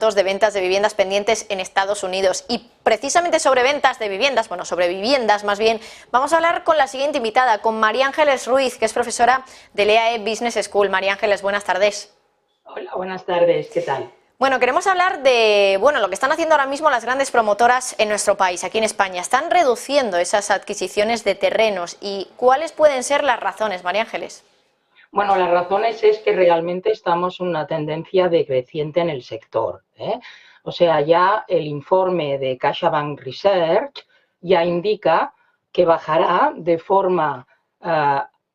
de ventas de viviendas pendientes en Estados Unidos. Y precisamente sobre ventas de viviendas, bueno, sobre viviendas más bien, vamos a hablar con la siguiente invitada, con María Ángeles Ruiz, que es profesora del EAE Business School. María Ángeles, buenas tardes. Hola, buenas tardes, ¿qué tal? Bueno, queremos hablar de lo que están haciendo ahora mismo las grandes promotoras en nuestro país, aquí en España. Están reduciendo esas adquisiciones de terrenos. ¿Y cuáles pueden ser las razones, María Ángeles? Bueno, las razones es que realmente estamos en una tendencia decreciente en el sector, ¿eh? O sea, ya el informe de CaixaBank Research ya indica que bajará de forma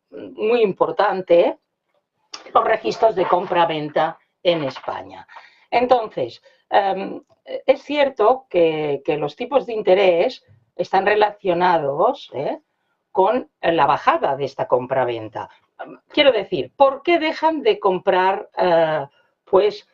muy importante los registros de compra-venta en España. Entonces, es cierto que los tipos de interés están relacionados con la bajada de esta compra-venta. Quiero decir, ¿por qué dejan de comprar pues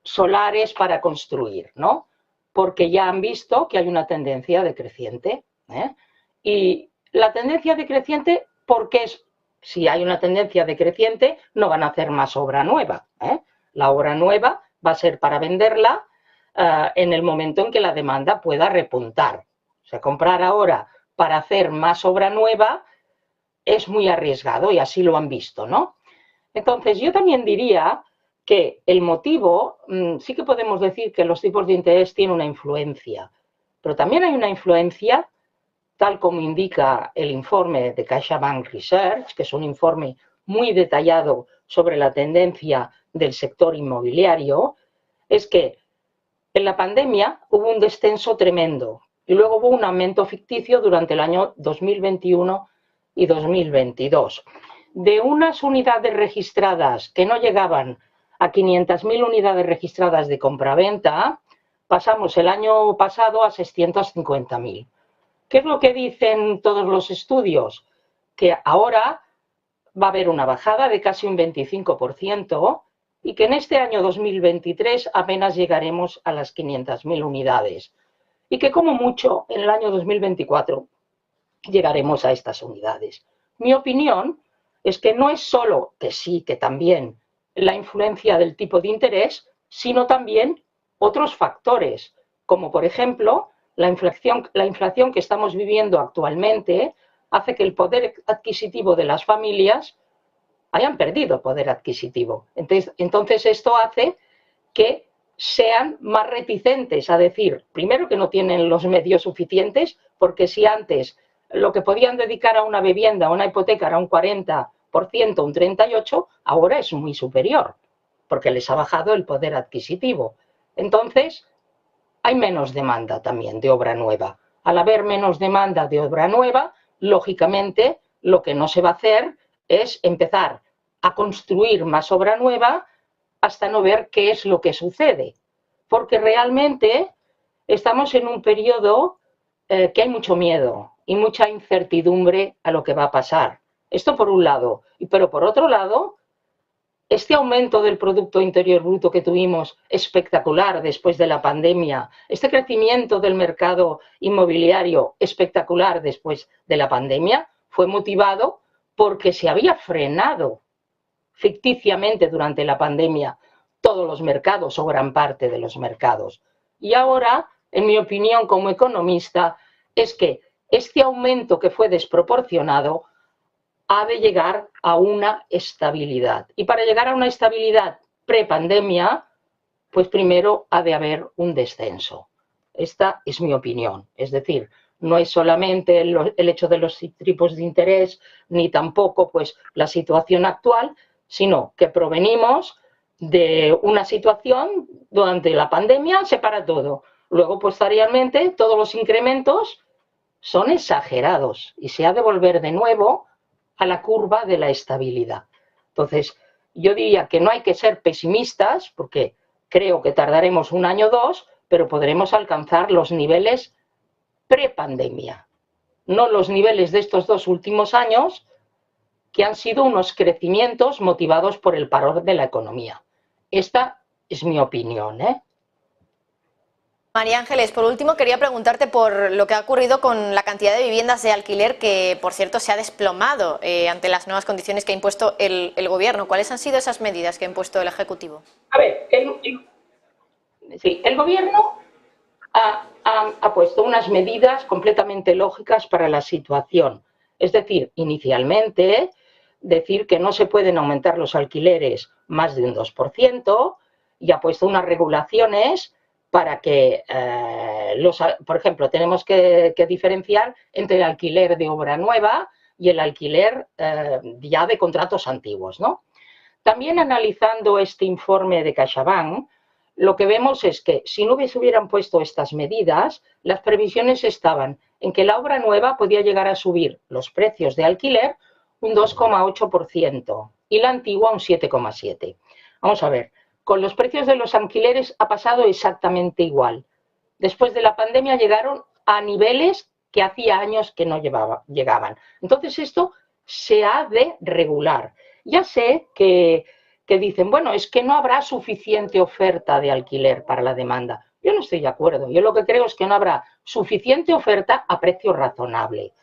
solares para construir, ¿no? Porque ya han visto que hay una tendencia decreciente, ¿eh? Y la tendencia decreciente, ¿por qué es? Si hay una tendencia decreciente, no van a hacer más obra nueva, ¿eh? La obra nueva va a ser para venderla en el momento en que la demanda pueda repuntar. O sea, comprar ahora para hacer más obra nueva es muy arriesgado y así lo han visto, ¿no? Entonces, yo también diría que el motivo, sí que podemos decir que los tipos de interés tienen una influencia, pero también hay una influencia, tal como indica el informe de CaixaBank Research, que es un informe muy detallado sobre la tendencia del sector inmobiliario, es que en la pandemia hubo un descenso tremendo y luego hubo un aumento ficticio durante el año 2021 y 2022. De unas unidades registradas que no llegaban a 500.000 unidades registradas de compraventa, pasamos el año pasado a 650.000. ¿Qué es lo que dicen todos los estudios? Que ahora va a haber una bajada de casi un 25% y que en este año 2023 apenas llegaremos a las 500.000 unidades y que como mucho en el año 2024 llegaremos a estas unidades. Mi opinión es que no es solo que sí, que también la influencia del tipo de interés, sino también otros factores, como por ejemplo la inflación que estamos viviendo actualmente hace que el poder adquisitivo de las familias hayan perdido poder adquisitivo. Entonces esto hace que sean más reticentes a decir, primero, que no tienen los medios suficientes, porque si antes lo que podían dedicar a una vivienda, a una hipoteca, era un 40%, un 38%, ahora es muy superior, porque les ha bajado el poder adquisitivo. Entonces, hay menos demanda también de obra nueva. Al haber menos demanda de obra nueva, lógicamente, lo que no se va a hacer es empezar a construir más obra nueva hasta no ver qué es lo que sucede. Porque realmente estamos en un periodo que hay mucho miedo y mucha incertidumbre a lo que va a pasar. Esto por un lado. Pero por otro lado, este aumento del Producto Interior Bruto que tuvimos espectacular después de la pandemia, este crecimiento del mercado inmobiliario espectacular después de la pandemia, fue motivado porque se había frenado ficticiamente durante la pandemia todos los mercados o gran parte de los mercados. Y ahora, en mi opinión como economista, es que este aumento que fue desproporcionado ha de llegar a una estabilidad. Y para llegar a una estabilidad prepandemia, pues primero ha de haber un descenso. Esta es mi opinión. Es decir, no es solamente el hecho de los tipos de interés, ni tampoco pues la situación actual, sino que provenimos de una situación durante la pandemia se para todo. Luego, posteriormente, todos los incrementos son exagerados y se ha de volver de nuevo a la curva de la estabilidad. Entonces, yo diría que no hay que ser pesimistas, porque creo que tardaremos un año o dos, pero podremos alcanzar los niveles prepandemia, no los niveles de estos 2 últimos años, que han sido unos crecimientos motivados por el parón de la economía. Esta es mi opinión, ¿eh? María Ángeles, por último quería preguntarte por lo que ha ocurrido con la cantidad de viviendas de alquiler que, por cierto, se ha desplomado ante las nuevas condiciones que ha impuesto el Gobierno. ¿Cuáles han sido esas medidas que ha impuesto el Ejecutivo? A ver, Sí, el gobierno ha puesto unas medidas completamente lógicas para la situación. Es decir, inicialmente, decir que no se pueden aumentar los alquileres más de un 2% y ha puesto unas regulaciones para que, por ejemplo, tenemos que diferenciar entre el alquiler de obra nueva y el alquiler ya de contratos antiguos, ¿no? También analizando este informe de CaixaBank, lo que vemos es que si no se hubieran puesto estas medidas, las previsiones estaban en que la obra nueva podía llegar a subir los precios de alquiler un 2,8% y la antigua un 7,7%. Vamos a ver, con los precios de los alquileres ha pasado exactamente igual. Después de la pandemia llegaron a niveles que hacía años que no llegaban. Entonces esto se ha de regular. Ya sé que dicen, bueno, es que no habrá suficiente oferta de alquiler para la demanda. Yo no estoy de acuerdo. Yo lo que creo es que no habrá suficiente oferta a precio razonable.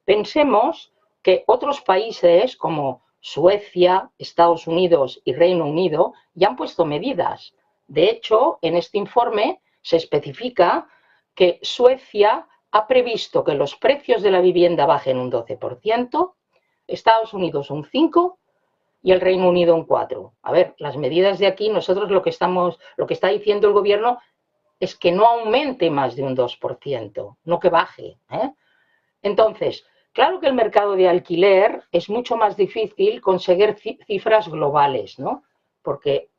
Pensemos que otros países como Suecia, Estados Unidos y Reino Unido ya han puesto medidas. De hecho, en este informe se especifica que Suecia ha previsto que los precios de la vivienda bajen un 12%, Estados Unidos un 5% y el Reino Unido un 4%. A ver, las medidas de aquí, nosotros lo que está diciendo el gobierno es que no aumente más de un 2%, no que baje, ¿eh? Entonces, claro que el mercado de alquiler es mucho más difícil conseguir cifras globales, ¿no? Porque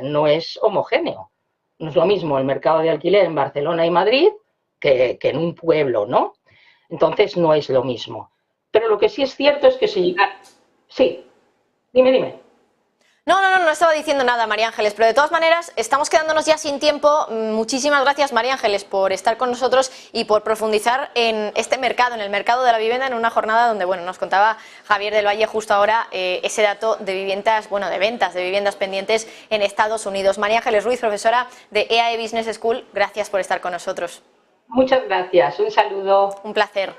no es homogéneo. No es lo mismo el mercado de alquiler en Barcelona y Madrid que en un pueblo, ¿no? Entonces no es lo mismo. Pero lo que sí es cierto es que si llega... Sí. Dime. No estaba diciendo nada, María Ángeles, pero de todas maneras estamos quedándonos ya sin tiempo. Muchísimas gracias, María Ángeles, por estar con nosotros y por profundizar en este mercado, en el mercado de la vivienda, en una jornada donde, bueno, nos contaba Javier del Valle justo ahora ese dato de viviendas, bueno, de ventas de viviendas pendientes en Estados Unidos. María Ángeles Ruiz, profesora de EAE Business School, gracias por estar con nosotros. Muchas gracias, un saludo. Un placer.